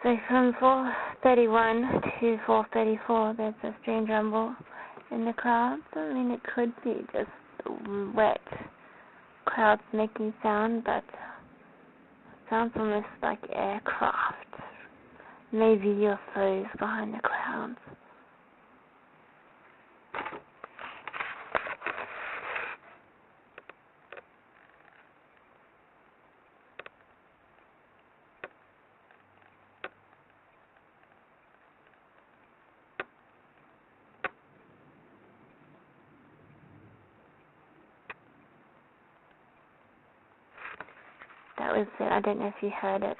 So from 4:31 to 4:34, there's a strange rumble in the clouds. I mean, it could be just wet clouds making sound, but it sounds almost like aircraft. Maybe UFOs behind the clouds. That was it. I don't know if you heard it.